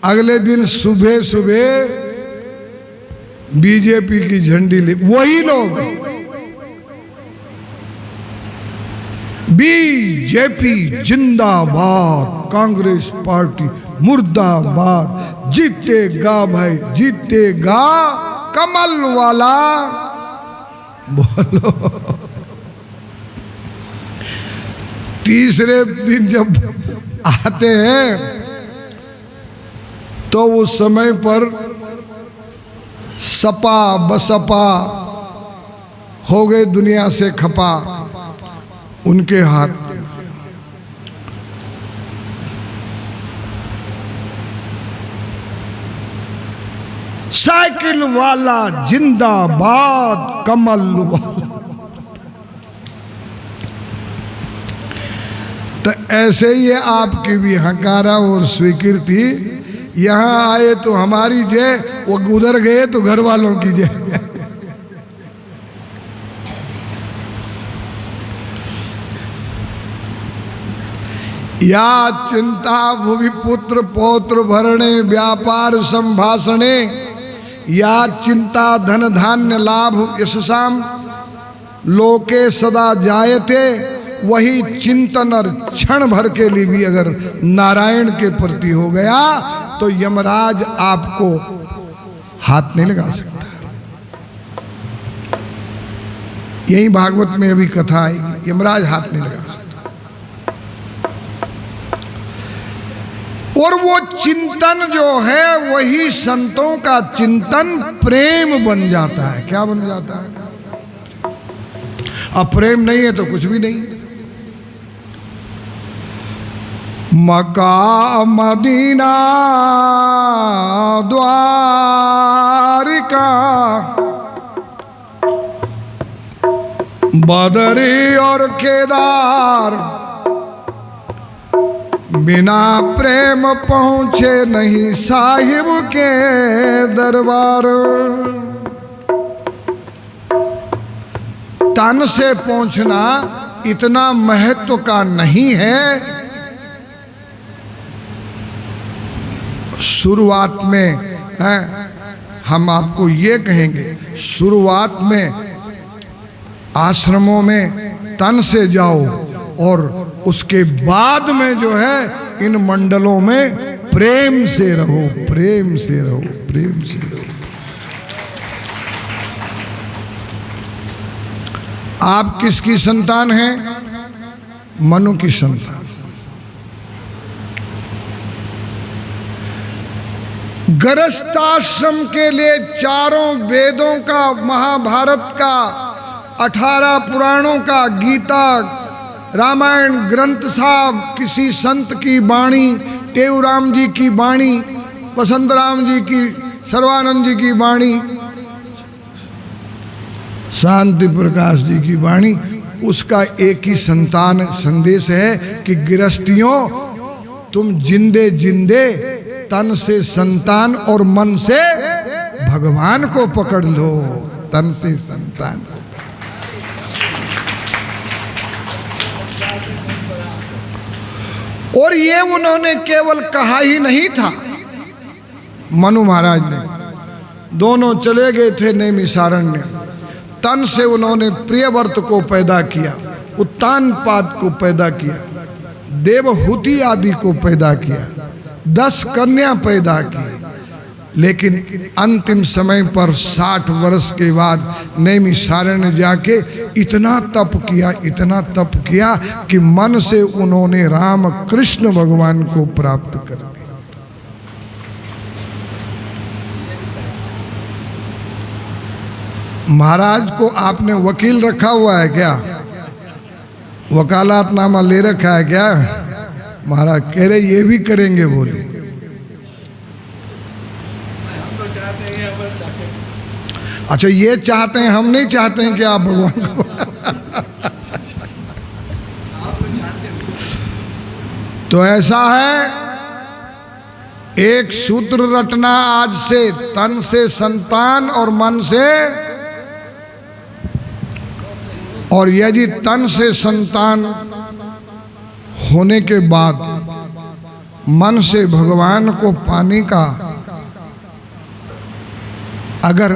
S1: अगले दिन सुबह सुबह बीजेपी की झंडी ले, वही लोग। बीजेपी जिंदाबाद, कांग्रेस पार्टी मुर्दाबाद, जीतेगा भाई जीतेगा, कमल वाला। बोलो। तीसरे दिन जब आते हैं तो उस समय पर सपा बसपा हो गए, दुनिया से खपा। उनके हाथ साइकिल वाला जिंदाबाद, कमल वाला। तो ऐसे ही है आपकी भी हकारा और स्वीकृति। यहाँ आए तो हमारी जय, वो उधर गए तो घर वालों की जय। या चिंता भुवि पुत्र पौत्र भरणे व्यापार संभाषणे या चिंता धन धान्य लाभ यशसाम लोके सदा जायते, वही चिंतन और क्षण भर के लिए भी अगर नारायण के प्रति हो गया तो यमराज आपको हाथ नहीं लगा सकता। यही भागवत में अभी कथा आएगी, यमराज हाथ नहीं लगा सकता। और वो चिंतन जो है वही संतों का चिंतन प्रेम बन जाता है। क्या बन जाता है? अब प्रेम नहीं है तो कुछ भी नहीं। मक्का मदीना द्वारिका बदरी और केदार, बिना प्रेम पहुंचे नहीं साहिब के दरबार। तन से पहुंचना इतना महत्व का नहीं है। शुरुआत में है, हम आपको ये कहेंगे, शुरुआत में आश्रमों में तन से जाओ और उसके बाद में जो है इन मंडलों में प्रेम से रहो, प्रेम से रहो, प्रेम से रहो। आप किसकी संतान हैं? मनु की संतान। गृहस्थाश्रम के लिए चारों वेदों का, महाभारत का, 18 पुराणों का, गीता, रामायण ग्रंथ साहब, किसी संत की वाणी, टेऊराम जी की वाणी, वसंत राम जी की, सर्वानंद जी की वाणी, शांति प्रकाश जी की वाणी, उसका एक ही संतान संदेश है कि गृहस्थियों तुम जिंदे जिंदे तन से संतान और मन से भगवान को पकड़ लो। तन से संतान को। और ये उन्होंने केवल कहा ही नहीं था, मनु महाराज ने, दोनों चले गए थे नैमिषारण्य। तन से उन्होंने प्रियव्रत को पैदा किया, उत्तानपाद को पैदा किया, देवहूति आदि को पैदा किया, 10 कन्या पैदा की। लेकिन अंतिम समय पर 60 वर्ष के बाद नैमिषारण्य जाके इतना तप किया, इतना तप किया कि मन से उन्होंने राम कृष्ण भगवान को प्राप्त कर लिया। महाराज को आपने वकील रखा हुआ है क्या? वकालतनामा ले रखा है क्या? महाराज कह रहे ये भी करेंगे, बोले। अच्छा, ये चाहते हैं, हम नहीं चाहते हैं कि आप भगवान को तो ऐसा है, एक सूत्र रटना आज से, तन से संतान और मन से। और यदि तन से संतान होने के बाद मन से भगवान को पाने का अगर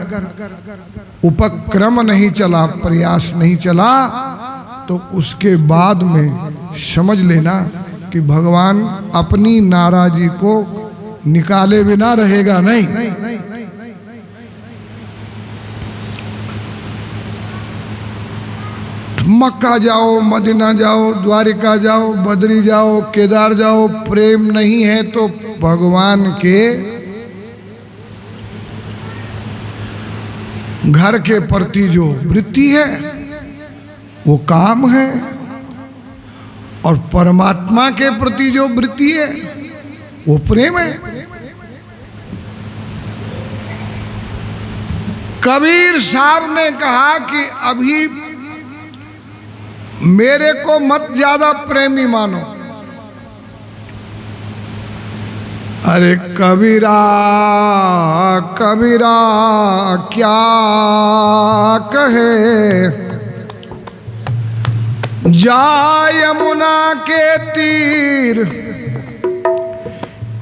S1: उपक्रम नहीं चला, प्रयास नहीं चला, तो उसके बाद में समझ लेना कि भगवान अपनी नाराजी को निकाले बिना रहेगा नहीं। मक्का जाओ, मदीना जाओ, द्वारिका जाओ, बद्री जाओ, केदार जाओ, प्रेम नहीं है तो भगवान के घर के प्रति जो वृत्ति है वो काम है, और परमात्मा के प्रति जो वृत्ति है वो प्रेम है। कबीर साहब ने कहा कि अभी मेरे को मत ज्यादा प्रेमी मानो। अरे कबीरा कबीरा क्या कहे, जा यमुना के तीर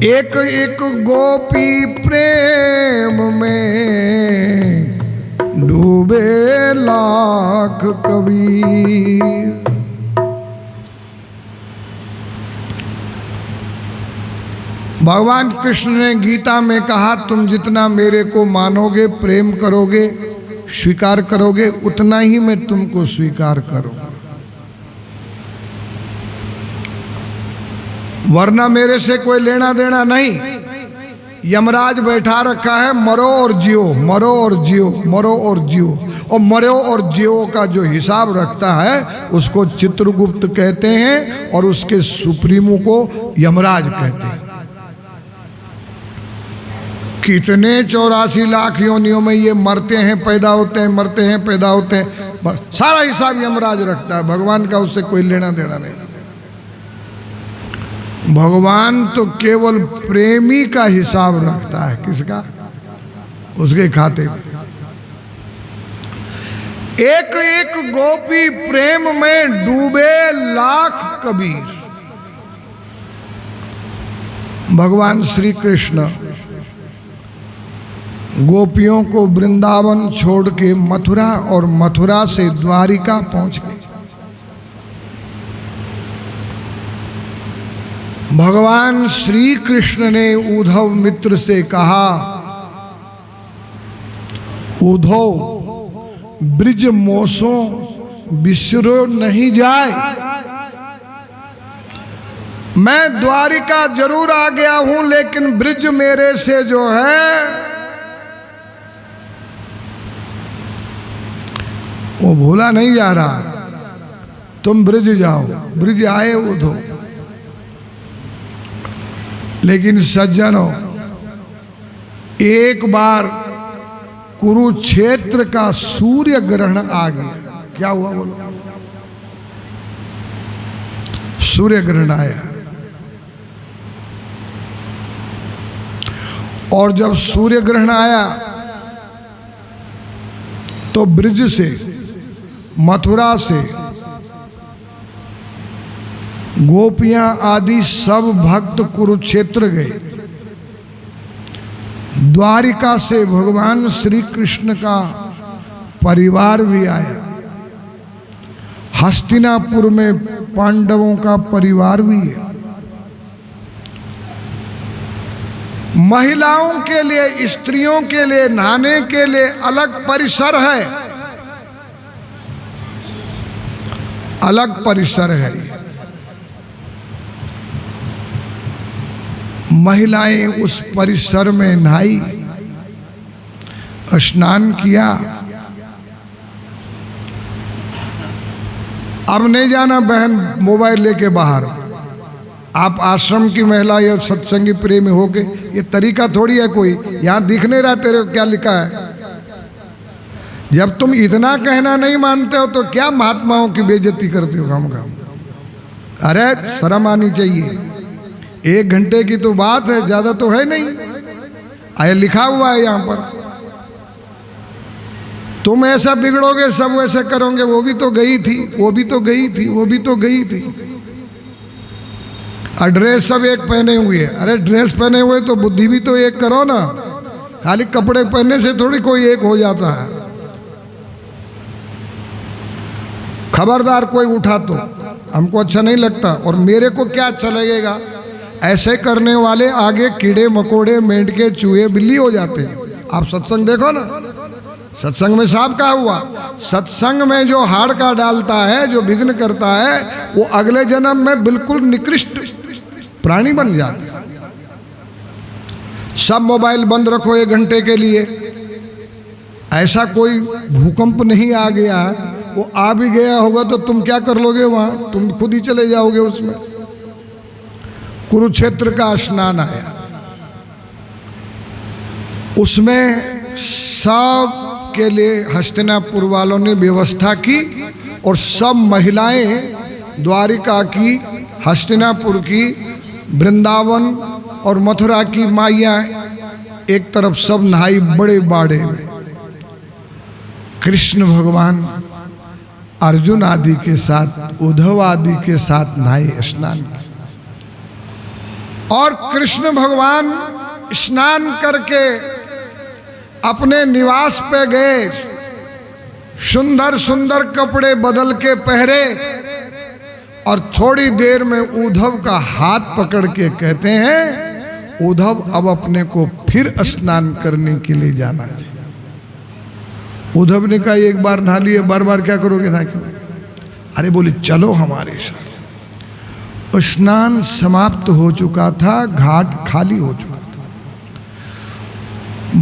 S1: एक एक गोपी प्रेम में डूबे लाख कबीर। भगवान कृष्ण ने गीता में कहा, तुम जितना मेरे को मानोगे, प्रेम करोगे, स्वीकार करोगे, उतना ही मैं तुमको स्वीकार करूंगा, वरना मेरे से कोई लेना देना नहीं। यमराज बैठा रखा है, मरो और जियो, मरो और जियो, मरो और जियो, और मरो और जियो का जो हिसाब रखता है उसको चित्रगुप्त कहते हैं और उसके सुप्रीमो को यमराज कहते हैं। कितने 84 लाख योनियों में ये मरते हैं, पैदा होते हैं, मरते हैं, पैदा होते हैं, सारा हिसाब यमराज रखता है। भगवान का उससे कोई लेना देना नहीं। भगवान तो केवल प्रेमी का हिसाब रखता है। किसका? उसके खाते में। एक एक गोपी प्रेम में डूबे लाख कबीर। भगवान श्री कृष्ण गोपियों को वृंदावन छोड़ के मथुरा और मथुरा से द्वारिका पहुंच गए। भगवान श्री कृष्ण ने उद्धव मित्र से कहा, उद्धव ब्रिज मोसों बिसरो नहीं जाए, मैं द्वारिका जरूर आ गया हूं लेकिन ब्रिज मेरे से जो है वो भूला नहीं जा रहा। तुम ब्रिज जाओ। ब्रिज आए उद्धव, लेकिन सज्जनों, एक बार कुरुक्षेत्र का सूर्य ग्रहण आ गया। क्या हुआ बोलो? सूर्य ग्रहण आया, और जब सूर्य ग्रहण आया तो ब्रिज से, मथुरा से गोपियां आदि सब भक्त कुरुक्षेत्र गए। द्वारिका से भगवान श्री कृष्ण का परिवार भी आया। हस्तिनापुर में पांडवों का परिवार भी है। महिलाओं के लिए, स्त्रियों के लिए नहाने के लिए अलग परिसर है, अलग परिसर है। महिलाएं उस परिसर में नहाई, स्नान किया। अब नहीं जाना बहन मोबाइल लेके बाहर। आप आश्रम की महिला या सत्संगी प्रेमी होके, ये तरीका थोड़ी है कोई। यहां दिख नहीं रहा तेरे क्या लिखा है। जब तुम इतना कहना नहीं मानते हो तो क्या महात्माओं की बेइज्जती करते हो काम काम। अरे शर्म आनी चाहिए। 1 घंटे की तो बात है, ज्यादा तो है नहीं। आया लिखा हुआ है यहां पर। तुम ऐसा बिगड़ोगे, सब वैसे करोगे। वो भी तो गई थी, वो भी तो गई थी, वो भी तो गई थी। और ड्रेस सब एक पहने हुए है। अरे ड्रेस पहने हुए तो बुद्धि भी तो एक करो ना। खाली कपड़े पहनने से थोड़ी कोई एक हो जाता है। खबरदार कोई उठा तो हमको अच्छा नहीं लगता, और मेरे को क्या अच्छा लगेगा। ऐसे करने वाले आगे कीड़े मकोड़े, मेंढके, चूहे, बिल्ली हो जाते हैं। आप सत्संग देखो ना, सत्संग में साहब क्या हुआ। सत्संग में जो हाड़ का डालता है, जो विघ्न करता है, वो अगले जन्म में बिल्कुल निकृष्ट प्राणी बन जाते हैं। सब मोबाइल बंद रखो 1 घंटे के लिए। ऐसा कोई भूकंप नहीं आ गया है। वो आ भी गया होगा तो तुम क्या कर लोगे वहां? तुम खुद ही चले जाओगे उसमें। कुरुक्षेत्र का स्नान आया, उसमें सब के लिए हस्तिनापुर वालों ने व्यवस्था की, और सब महिलाएं द्वारिका की, हस्तिनापुर की, वृंदावन और मथुरा की माइयां एक तरफ सब नहाई बड़े बाड़े में। कृष्ण भगवान अर्जुन आदि के साथ, उद्धव आदि के साथ नहाए, स्नान किया। और कृष्ण भगवान स्नान करके अपने निवास पे गए, सुंदर सुंदर कपड़े बदल के पहरे, और थोड़ी देर में उद्धव का हाथ पकड़ के कहते हैं, उद्धव अब अपने को फिर स्नान करने के लिए जाना चाहिए। उद्धव ने कहा एक बार नहा लिए, बार बार क्या करोगे, ना क्यों? अरे बोले चलो हमारे साथ। स्नान समाप्त हो चुका था, घाट खाली हो चुका था।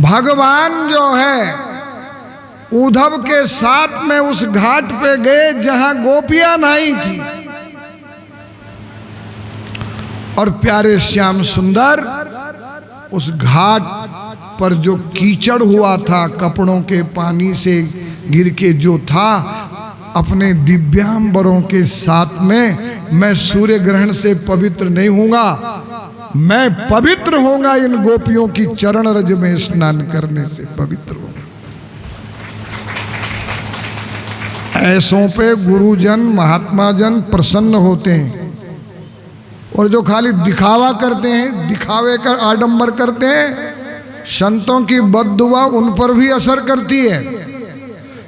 S1: भगवान जो है उद्धव के साथ में उस घाट पे गए जहां गोपियां नहाई थी, और प्यारे श्याम सुंदर उस घाट पर जो कीचड़ हुआ था, कपड़ों के पानी से गिर के जो था, अपने दिव्यांबरों के साथ में, मैं सूर्य ग्रहण से पवित्र नहीं होऊंगा, मैं पवित्र होऊंगा इन गोपियों की चरण रज में स्नान करने से पवित्र होऊंगा। ऐसों पे गुरुजन महात्मा जन प्रसन्न होते हैं, और जो खाली दिखावा करते हैं, दिखावे का आडंबर करते हैं, संतों की बद्दुआ उन पर भी असर करती है,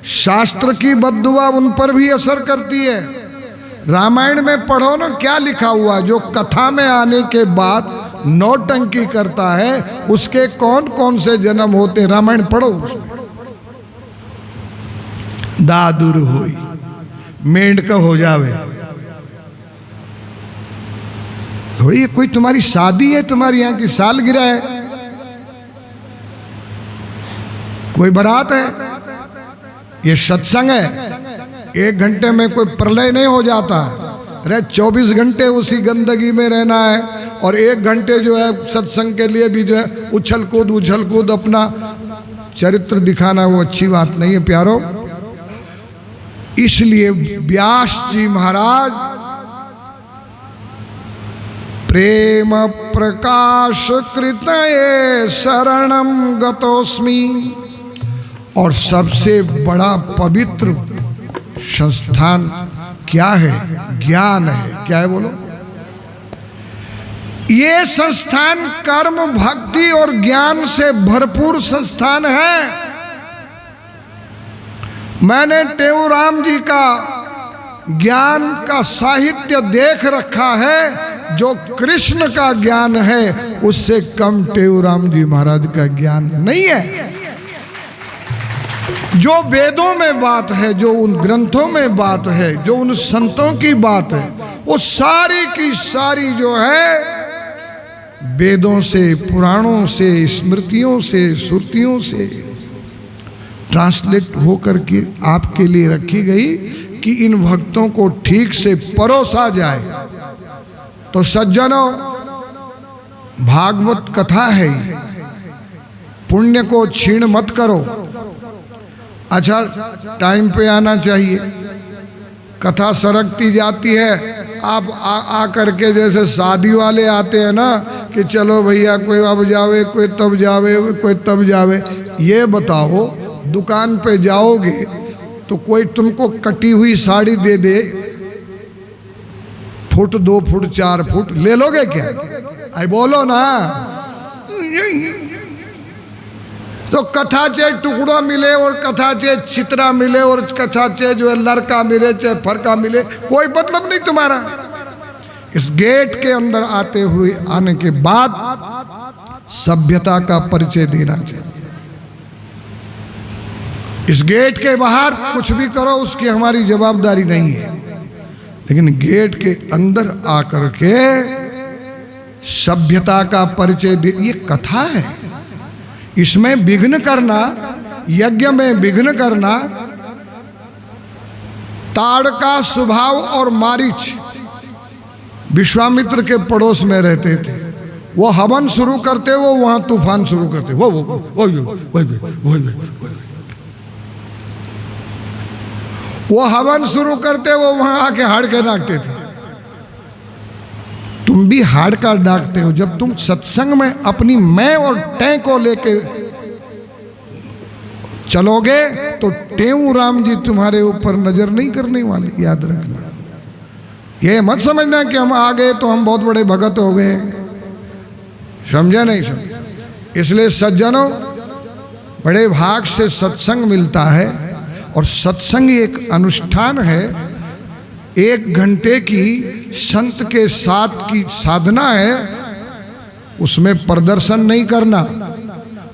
S1: शास्त्र की बद्दुआ उन पर भी असर करती है। रामायण में पढ़ो ना क्या लिखा हुआ, जो कथा में आने के बाद नौटंकी करता है उसके कौन कौन से जन्म होते हैं, रामायण पढ़ो। दादुर होई, मेंढक हो जावे, थोड़ी कोई तुम्हारी शादी है, तुम्हारी यहाँ की सालगिरह है, कोई बारात है, ये सत्संग है। 1 घंटे में कोई प्रलय नहीं हो जाता। अरे 24 घंटे उसी गंदगी में रहना है, और 1 घंटे जो है सत्संग के लिए भी जो है उछल कूद अपना चरित्र दिखाना, वो अच्छी बात नहीं है प्यारो। इसलिए व्यास जी महाराज प्रेम प्रकाश कृतये शरणम गतोस्मि, और सबसे बड़ा पवित्र संस्थान क्या है? ज्ञान है। क्या है बोलो? ये संस्थान कर्म भक्ति और ज्ञान से भरपूर संस्थान है। मैंने टेऊराम जी का ज्ञान का साहित्य देख रखा है, जो कृष्ण का ज्ञान है उससे कम टेऊराम जी महाराज का ज्ञान नहीं है। जो वेदों में बात है, जो उन ग्रंथों में बात है, जो उन संतों की बात है, वो सारी की सारी जो है वेदों से, पुराणों से, स्मृतियों से, श्रुतियों से ट्रांसलेट होकर के आपके लिए रखी गई कि इन भक्तों को ठीक से परोसा जाए। तो सज्जनों, भागवत कथा है, पुण्य को छीण मत करो। अच्छा, टाइम पे आना चाहिए। कथा सरकती जाती है, आप आ करके जैसे शादी वाले आते हैं ना कि चलो भैया कोई अब जावे, कोई तब जावे, कोई तब जावे। ये बताओ, दुकान पे जाओगे तो कोई तुमको कटी हुई साड़ी दे दे, फुट 2 फुट 4 फुट, ले लोगे क्या? आई बोलो ना। तो कथा चाहे टुकड़ा मिले, और कथा चाहे चित्रा मिले, और कथा चाहे जो है लड़का मिले, चाहे फरका मिले, कोई मतलब नहीं तुम्हारा। इस गेट के अंदर आते हुए आने के बाद सभ्यता का परिचय देना चाहिए। इस गेट के बाहर कुछ भी करो, उसकी हमारी जवाबदारी नहीं है, लेकिन गेट के अंदर आकर के सभ्यता का परिचय दे। ये कथा है, इसमें विघ्न करना, यज्ञ में विघ्न करना। ताड़का, स्वभाव और मारीच विश्वामित्र के पड़ोस में रहते थे। वो हवन शुरू करते, वो वहां तूफान शुरू करते। वो हवन शुरू करते, वो वहां आके हाड़ के नाकते थे। तुम भी हाड़ का डाकते हो जब तुम सत्संग में अपनी मैं और टै को लेके चलोगे तो टेऊ राम जी तुम्हारे ऊपर नजर नहीं करने वाले, याद रखना। ये मत समझना कि हम आ गए तो हम बहुत बड़े भगत हो गए, समझे नहीं समझे। इसलिए सज्जनों, बड़े भाग से सत्संग मिलता है, और सत्संग एक अनुष्ठान है, 1 घंटे की संत के साथ की साधना है। उसमें प्रदर्शन नहीं करना,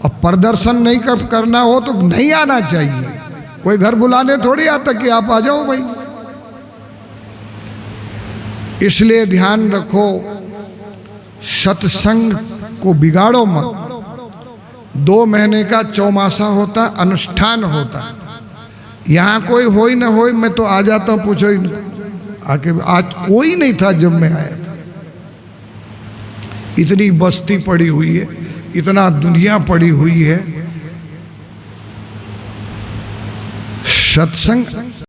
S1: और प्रदर्शन नहीं करना हो तो नहीं आना चाहिए। कोई घर बुलाने थोड़ी आता कि आप आ जाओ भाई। इसलिए ध्यान रखो, सत्संग को बिगाड़ो मत। 2 महीने का चौमासा होता, अनुष्ठान होता। यहाँ कोई हो ही ना हो, मैं तो आ जाता हूँ, पूछो ही नहीं आके। आज कोई नहीं था जब मैं आया था। इतनी बस्ती पड़ी हुई है, इतना दुनिया पड़ी हुई है। सत्संग